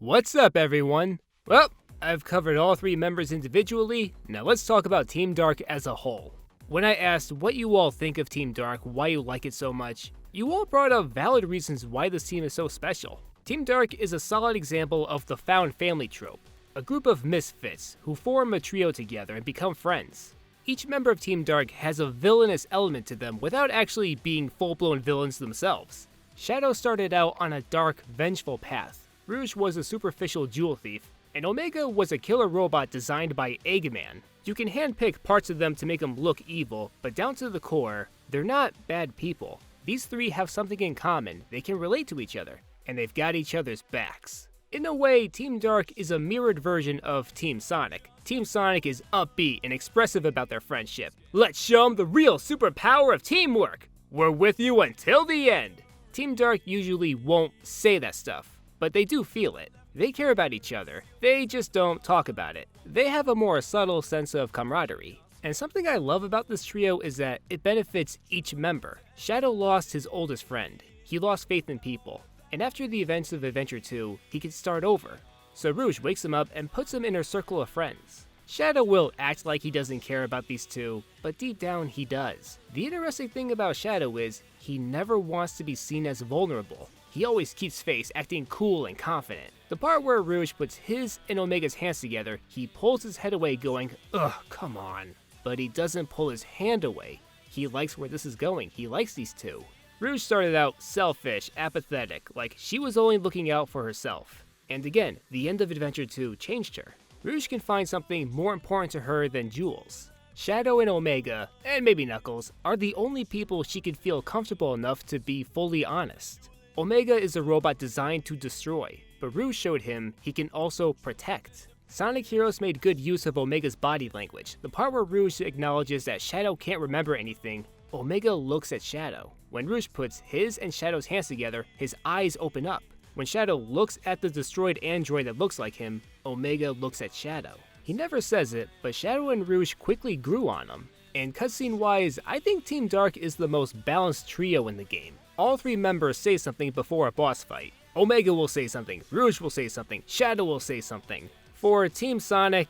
What's up, everyone? Well, I've covered all three members individually, now let's talk about Team Dark as a whole. When I asked what you all think of Team Dark, why you like it so much, you all brought up valid reasons why this team is so special. Team Dark is a solid example of the found family trope, a group of misfits who form a trio together and become friends. Each member of Team Dark has a villainous element to them without actually being full-blown villains themselves. Shadow started out on a dark, vengeful path. Rouge was a superficial jewel thief, and Omega was a killer robot designed by Eggman. You can handpick parts of them to make them look evil, but down to the core, they're not bad people. These three have something in common, they can relate to each other, and they've got each other's backs. In a way, Team Dark is a mirrored version of Team Sonic. Team Sonic is upbeat and expressive about their friendship. Let's show them the real superpower of teamwork! We're with you until the end! Team Dark usually won't say that stuff, but they do feel it. They care about each other, they just don't talk about it. They have a more subtle sense of camaraderie. And something I love about this trio is that it benefits each member. Shadow lost his oldest friend. He lost faith in people. And after the events of Adventure 2, he can start over. So Rouge wakes him up and puts him in her circle of friends. Shadow will act like he doesn't care about these two, but deep down he does. The interesting thing about Shadow is, he never wants to be seen as vulnerable. He always keeps face, acting cool and confident. The part where Rouge puts his and Omega's hands together, he pulls his head away going, ugh, come on. But he doesn't pull his hand away. He likes where this is going, he likes these two. Rouge started out selfish, apathetic, like she was only looking out for herself. And again, the end of Adventure 2 changed her. Rouge can find something more important to her than jewels. Shadow and Omega, and maybe Knuckles, are the only people she can feel comfortable enough to be fully honest. Omega is a robot designed to destroy, but Rouge showed him he can also protect. Sonic Heroes made good use of Omega's body language. The part where Rouge acknowledges that Shadow can't remember anything, Omega looks at Shadow. When Rouge puts his and Shadow's hands together, his eyes open up. When Shadow looks at the destroyed android that looks like him, Omega looks at Shadow. He never says it, but Shadow and Rouge quickly grew on him. And cutscene-wise, I think Team Dark is the most balanced trio in the game. All three members say something before a boss fight. Omega will say something, Rouge will say something, Shadow will say something. For Team Sonic,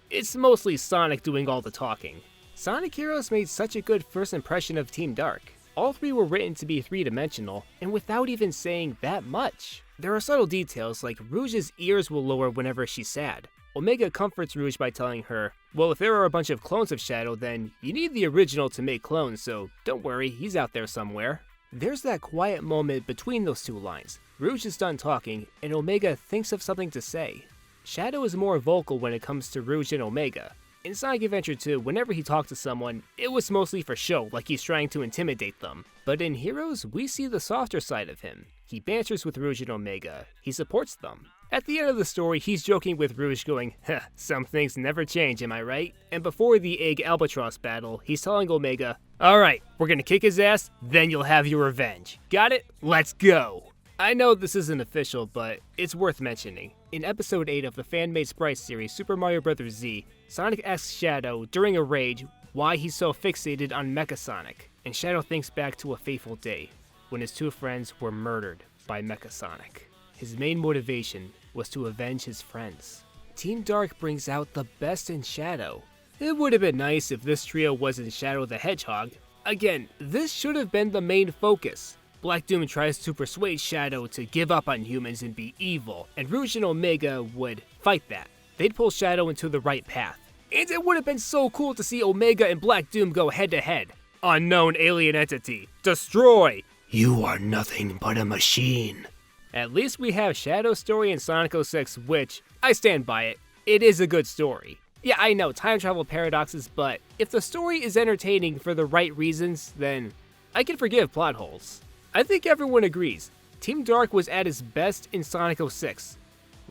it's mostly Sonic doing all the talking. Sonic Heroes made such a good first impression of Team Dark. All three were written to be three-dimensional, and without even saying that much. There are subtle details, like Rouge's ears will lower whenever she's sad. Omega comforts Rouge by telling her, well, if there are a bunch of clones of Shadow, then you need the original to make clones, so don't worry, he's out there somewhere. There's that quiet moment between those two lines. Rouge is done talking, and Omega thinks of something to say. Shadow is more vocal when it comes to Rouge and Omega. In Sonic Adventure 2, whenever he talked to someone, it was mostly for show, like he's trying to intimidate them. But in Heroes, we see the softer side of him. He banters with Rouge and Omega. He supports them. At the end of the story, he's joking with Rouge going, huh, some things never change, am I right? And before the Egg Albatross battle, he's telling Omega, alright, we're gonna kick his ass, then you'll have your revenge. Got it? Let's go! I know this isn't official, but it's worth mentioning. In Episode 8 of the fan-made sprite series Super Mario Bros. Z, Sonic asks Shadow, during a rage, why he's so fixated on Mecha Sonic, and Shadow thinks back to a fateful day, when his two friends were murdered by Mecha Sonic. His main motivation was to avenge his friends. Team Dark brings out the best in Shadow. It would have been nice if this trio wasn't Shadow the Hedgehog. Again, this should have been the main focus. Black Doom tries to persuade Shadow to give up on humans and be evil, and Rouge and Omega would fight that. They'd pull Shadow into the right path. And it would have been so cool to see Omega and Black Doom go head to head. Unknown alien entity, destroy! You are nothing but a machine. At least we have Shadow's story in Sonic 06, which, I stand by it, it is a good story. Yeah, I know, time travel paradoxes, but if the story is entertaining for the right reasons, then I can forgive plot holes. I think everyone agrees, Team Dark was at its best in Sonic 06,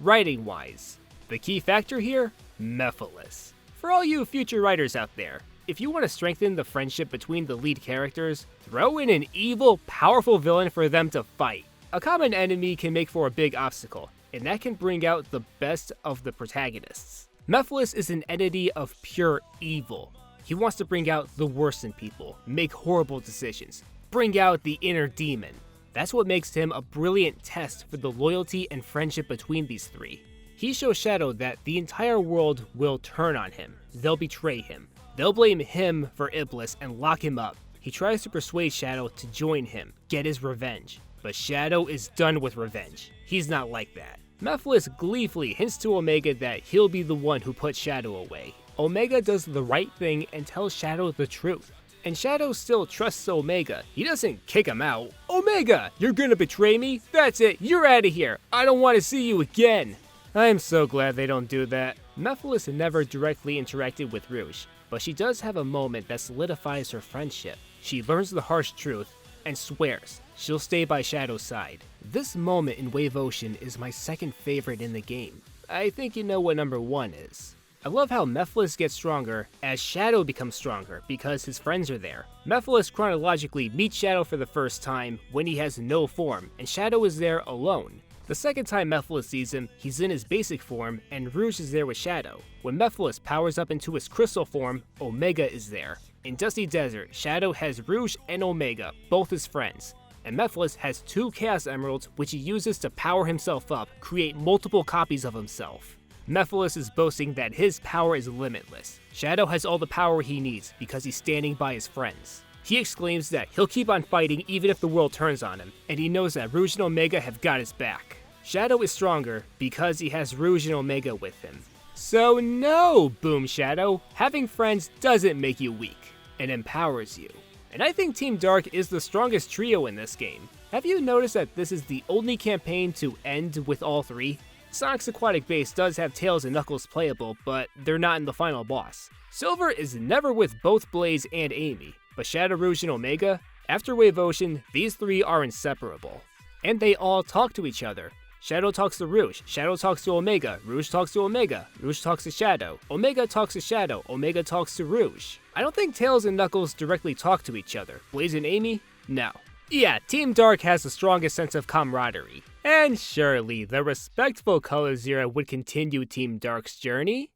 writing-wise. The key factor here? Mephiles. For all you future writers out there, if you want to strengthen the friendship between the lead characters, throw in an evil, powerful villain for them to fight. A common enemy can make for a big obstacle, and that can bring out the best of the protagonists. Mephiles is an entity of pure evil. He wants to bring out the worst in people, make horrible decisions, bring out the inner demon. That's what makes him a brilliant test for the loyalty and friendship between these three. He shows Shadow that the entire world will turn on him. They'll betray him. They'll blame him for Iblis and lock him up. He tries to persuade Shadow to join him, get his revenge. But Shadow is done with revenge. He's not like that. Mephiles gleefully hints to Omega that he'll be the one who puts Shadow away. Omega does the right thing and tells Shadow the truth. And Shadow still trusts Omega. He doesn't kick him out. Omega, you're gonna betray me? That's it, you're out of here. I don't want to see you again. I'm so glad they don't do that. Mephiles never directly interacted with Rouge, but she does have a moment that solidifies her friendship. She learns the harsh truth and swears she'll stay by Shadow's side. This moment in Wave Ocean is my second favorite in the game. I think you know what number 1 is. I love how Mephiles gets stronger as Shadow becomes stronger because his friends are there. Mephiles chronologically meets Shadow for the first time when he has no form, and Shadow is there alone. The second time Mephiles sees him, he's in his basic form, and Rouge is there with Shadow. When Mephiles powers up into his crystal form, Omega is there. In Dusty Desert, Shadow has Rouge and Omega, both his friends. And Mephiles has 2 Chaos Emeralds, which he uses to power himself up, create multiple copies of himself. Mephiles is boasting that his power is limitless. Shadow has all the power he needs because he's standing by his friends. He exclaims that he'll keep on fighting even if the world turns on him, and he knows that Rouge and Omega have got his back. Shadow is stronger because he has Rouge and Omega with him. So no, Boom Shadow, having friends doesn't make you weak, it empowers you. And I think Team Dark is the strongest trio in this game. Have you noticed that this is the only campaign to end with all 3? Sonic's aquatic base does have Tails and Knuckles playable, but they're not in the final boss. Silver is never with both Blaze and Amy, but Shadow, Rouge, and Omega? After Wave Ocean, these 3 are inseparable. And they all talk to each other. Shadow talks to Rouge, Shadow talks to Omega, Rouge talks to Omega, Rouge talks to Shadow, Omega talks to Shadow, Omega talks to Rouge. I don't think Tails and Knuckles directly talk to each other. Blaze and Amy? No. Yeah, Team Dark has the strongest sense of camaraderie. And surely, the respectful Color Zero would continue Team Dark's journey.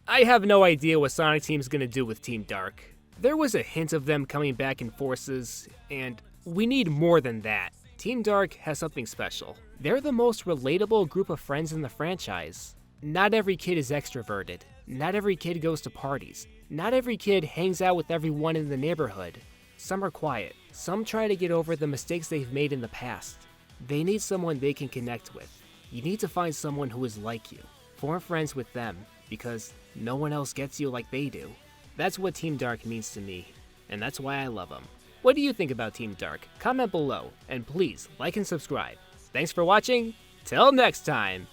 I have no idea what Sonic Team's gonna do with Team Dark. There was a hint of them coming back in forces, and we need more than that. Team Dark has something special. They're the most relatable group of friends in the franchise. Not every kid is extroverted. Not every kid goes to parties. Not every kid hangs out with everyone in the neighborhood. Some are quiet. Some try to get over the mistakes they've made in the past. They need someone they can connect with. You need to find someone who is like you. Form friends with them, because no one else gets you like they do. That's what Team Dark means to me, and that's why I love them. What do you think about Team Dark? Comment below, and please like and subscribe. Thanks for watching, till next time!